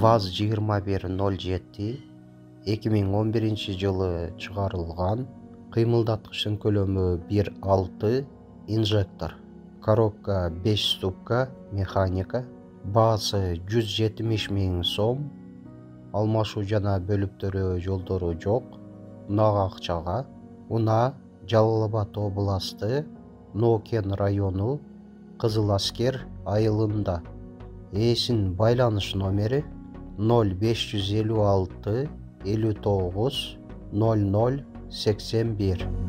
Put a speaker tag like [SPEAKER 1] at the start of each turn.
[SPEAKER 1] ВАЗ-2107 2011-жылы чыгарылган, кыймылдаткычтын көлөмү 1.6 инжектор, коробка 5 ступка механика, баасы 170 000 сом, алмашуу жана бөлүктөрү жолдору жок, унаа акчага, унаа Жалал Абад областы, Нокен району, Кызыл Аскер айылында. Ээсинин байланыш номери 0556 59 00 81.